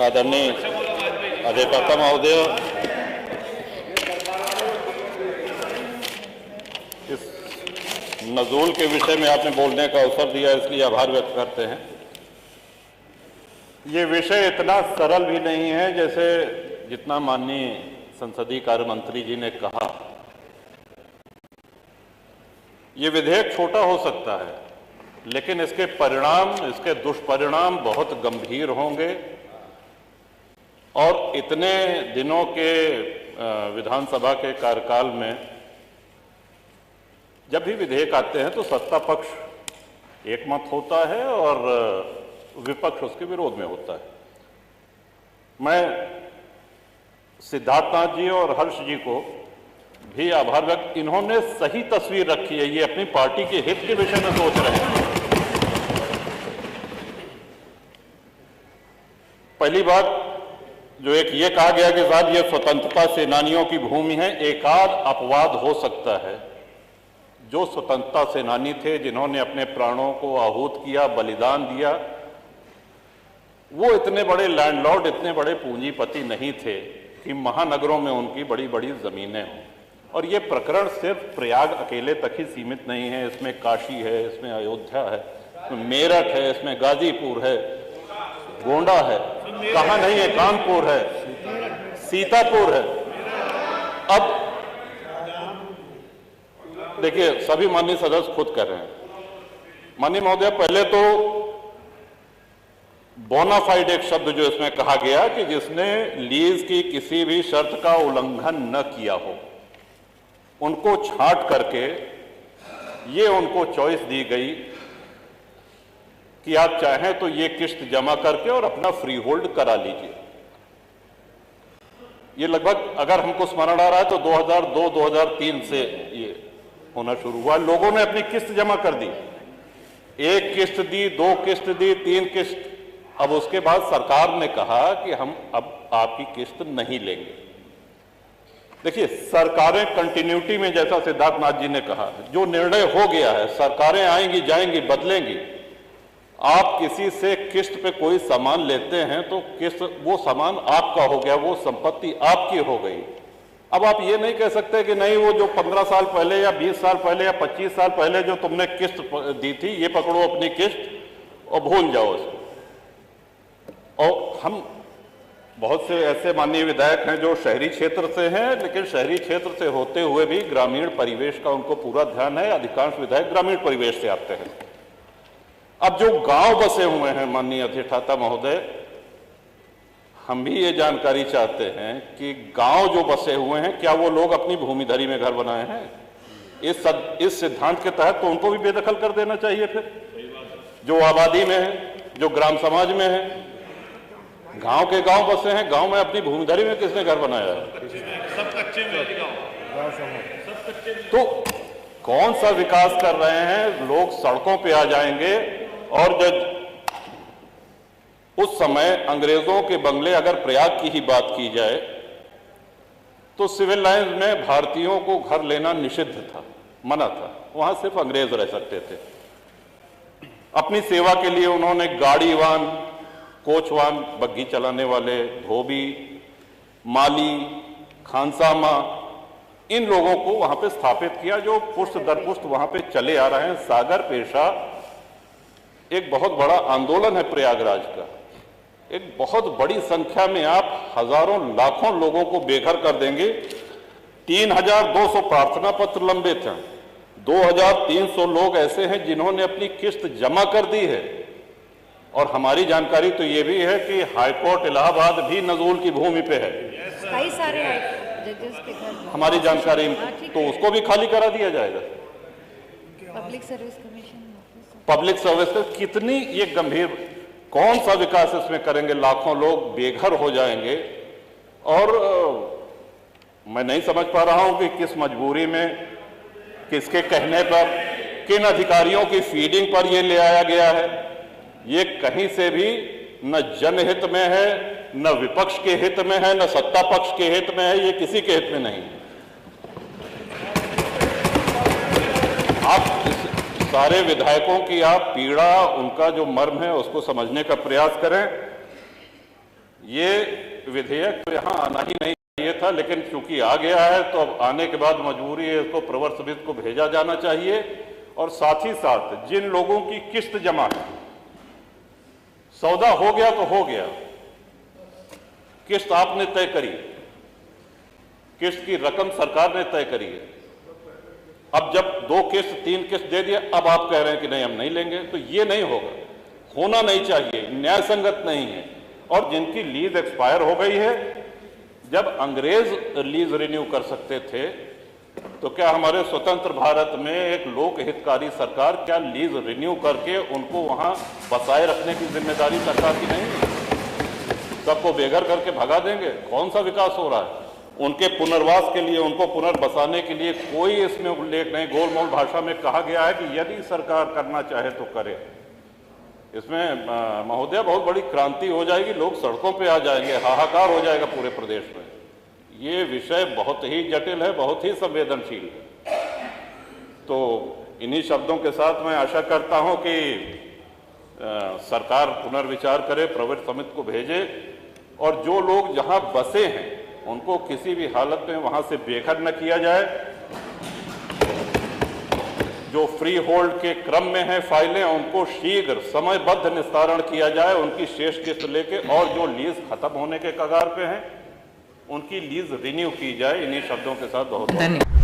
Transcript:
आदरणीय अधिवक्ता महोदय, इस नज़ूल के विषय में आपने बोलने का अवसर दिया, इसलिए आभार व्यक्त करते हैं। ये विषय इतना सरल भी नहीं है जैसे जितना माननीय संसदीय कार्य मंत्री जी ने कहा। ये विधेयक छोटा हो सकता है, लेकिन इसके परिणाम, इसके दुष्परिणाम बहुत गंभीर होंगे और इतने दिनों के विधानसभा के कार्यकाल में जब भी विधेयक आते हैं तो सत्ता पक्ष एकमत होता है और विपक्ष उसके विरोध में होता है। मैं सिद्धार्थनाथ जी और हर्ष जी को भी आभार व्यक्त, इन्होंने सही तस्वीर रखी है। ये अपनी पार्टी के हित के विषय में सोच रहे हैं। पहली बात जो एक ये कहा गया कि साहब ये स्वतंत्रता सेनानियों की भूमि है, एकाध अपवाद हो सकता है। जो स्वतंत्रता सेनानी थे, जिन्होंने अपने प्राणों को आहूत किया, बलिदान दिया, वो इतने बड़े लैंडलॉर्ड, इतने बड़े पूंजीपति नहीं थे कि महानगरों में उनकी बड़ी बड़ी जमीनें हों। और ये प्रकरण सिर्फ प्रयाग अकेले तक ही सीमित नहीं है। इसमें काशी है, इसमें अयोध्या है, इसमें मेरठ है, इसमें गाजीपुर है, गोंडा है, कहाँ नहीं है, कानपुर है, सीतापुर है। अब देखिए, सभी माननीय सदस्य खुद कर रहे हैं। माननीय महोदय, पहले तो बोनाफाइड एक शब्द जो इसमें कहा गया कि जिसने लीज की किसी भी शर्त का उल्लंघन न किया हो, उनको छांट करके ये उनको चॉइस दी गई कि आप चाहें तो ये किस्त जमा करके और अपना फ्री होल्ड करा लीजिए। ये लगभग, अगर हमको स्मरण आ रहा है तो 2002-2003 से ये होना शुरू हुआ। लोगों ने अपनी किस्त जमा कर दी, एक किस्त दी, दो किस्त दी, तीन किस्त। अब उसके बाद सरकार ने कहा कि हम अब आपकी किस्त नहीं लेंगे। देखिए, सरकारें कंटिन्यूटी में, जैसा सिद्धार्थनाथ जी ने कहा, जो निर्णय हो गया है, सरकारें आएंगी जाएंगी, बदलेंगी। आप किसी से किस्त पे कोई सामान लेते हैं तो किस्त, वो सामान आपका हो गया, वो संपत्ति आपकी हो गई। अब आप ये नहीं कह सकते कि नहीं, वो जो 15 साल पहले या 20 साल पहले या 25 साल पहले जो तुमने किस्त दी थी, ये पकड़ो अपनी किस्त और भूल जाओ इसको। और हम बहुत से ऐसे माननीय विधायक हैं जो शहरी क्षेत्र से हैं, लेकिन शहरी क्षेत्र से होते हुए भी ग्रामीण परिवेश का उनको पूरा ध्यान है। अधिकांश विधायक ग्रामीण परिवेश से आते हैं। अब जो गांव बसे हुए हैं, माननीय अधिष्ठाता महोदय, हम भी ये जानकारी चाहते हैं कि गांव जो बसे हुए हैं, क्या वो लोग अपनी भूमिधरी में घर बनाए हैं? इस सिद्धांत के तहत तो उनको भी बेदखल कर देना चाहिए। फिर जो आबादी में है, जो ग्राम समाज में है, गांव के गांव बसे हैं, गांव में अपनी भूमिधरी में किसने घर बनाया है? सब कच्चे में गांव, सब कच्चे में। तो कौन सा विकास कर रहे हैं? लोग सड़कों पे आ जाएंगे। और जब उस समय अंग्रेजों के बंगले, अगर प्रयाग की ही बात की जाए, तो सिविल लाइंस में भारतीयों को घर लेना निषिद्ध था, मना था। वहां सिर्फ अंग्रेज रह सकते थे। अपनी सेवा के लिए उन्होंने गाड़ीवान, कोचवान, बग्घी चलाने वाले, धोबी, माली, खानसामा, इन लोगों को वहां पे स्थापित किया, जो पुष्ट दर पुष्ट वहां पे चले आ रहे हैं। सागर पेशा एक बहुत बड़ा आंदोलन है प्रयागराज का। एक बहुत बड़ी संख्या में आप हजारों लाखों लोगों को बेघर कर देंगे। 3200 प्रार्थना पत्र लंबित हैं। 2300 लोग ऐसे हैं जिन्होंने अपनी किस्त जमा कर दी है। और हमारी जानकारी तो ये भी है कि हाईकोर्ट इलाहाबाद भी नजूल की भूमि पे है। कई सारे जजेस के घर, हमारी जानकारी, तो उसको भी खाली करा दिया जाएगा। Public service commission, public service का कितनी ये गंभीर, कौन सा विकास इसमें करेंगे? लाखों लोग बेघर हो जाएंगे। और मैं नहीं समझ पा रहा हूं कि किस मजबूरी में, किसके कहने पर, किन अधिकारियों की फीडिंग पर यह ले आया गया है। ये कहीं से भी न जनहित में है, न विपक्ष के हित में है, न सत्ता पक्ष के हित में है। ये किसी के हित में नहीं है। आप सारे विधायकों की आप पीड़ा, उनका जो मर्म है, उसको समझने का प्रयास करें। ये विधेयक तो यहाँ आना ही नहीं चाहिए था, लेकिन चूंकि आ गया है तो अब आने के बाद मजबूरी है इसको प्रवर समिति को भेजा जाना चाहिए। और साथ ही साथ जिन लोगों की किस्त जमा है, सौदा हो गया तो हो गया, किस्त आपने तय करी, किस्त की रकम सरकार ने तय करी है। अब जब 2 किस्त 3 किस्त दे दिया, अब आप कह रहे हैं कि नहीं हम नहीं लेंगे, तो ये नहीं होगा, होना नहीं चाहिए, न्याय संगत नहीं है। और जिनकी लीज एक्सपायर हो गई है, जब अंग्रेज लीज रिन्यू कर सकते थे तो क्या हमारे स्वतंत्र भारत में एक लोक हितकारी सरकार क्या लीज रिन्यू करके उनको वहां बसाए रखने की जिम्मेदारी सरकार की नहीं है? सबको बेघर करके भगा देंगे? कौन सा विकास हो रहा है? उनके पुनर्वास के लिए, उनको पुनर्बसाने के लिए कोई इसमें उल्लेख नहीं। गोलमोल भाषा में कहा गया है कि यदि सरकार करना चाहे तो करे। इसमें महोदय बहुत बड़ी क्रांति हो जाएगी, लोग सड़कों पे आ जाएंगे, हाहाकार हो जाएगा पूरे प्रदेश में। ये विषय बहुत ही जटिल है, बहुत ही संवेदनशील है। तो इन्हीं शब्दों के साथ मैं आशा करता हूं कि सरकार पुनर्विचार करे, प्रवर समिति को भेजे, और जो लोग जहां बसे हैं उनको किसी भी हालत में वहां से बेघर न किया जाए। जो फ्री होल्ड के क्रम में है फाइलें, उनको शीघ्र समयबद्ध निस्तारण किया जाए, उनकी शेष किस्त लेके, और जो लीज खत्म होने के कगार पे हैं उनकी लीज रिन्यू की जाए। इन्हीं शब्दों के साथ बहुत धन्यवाद।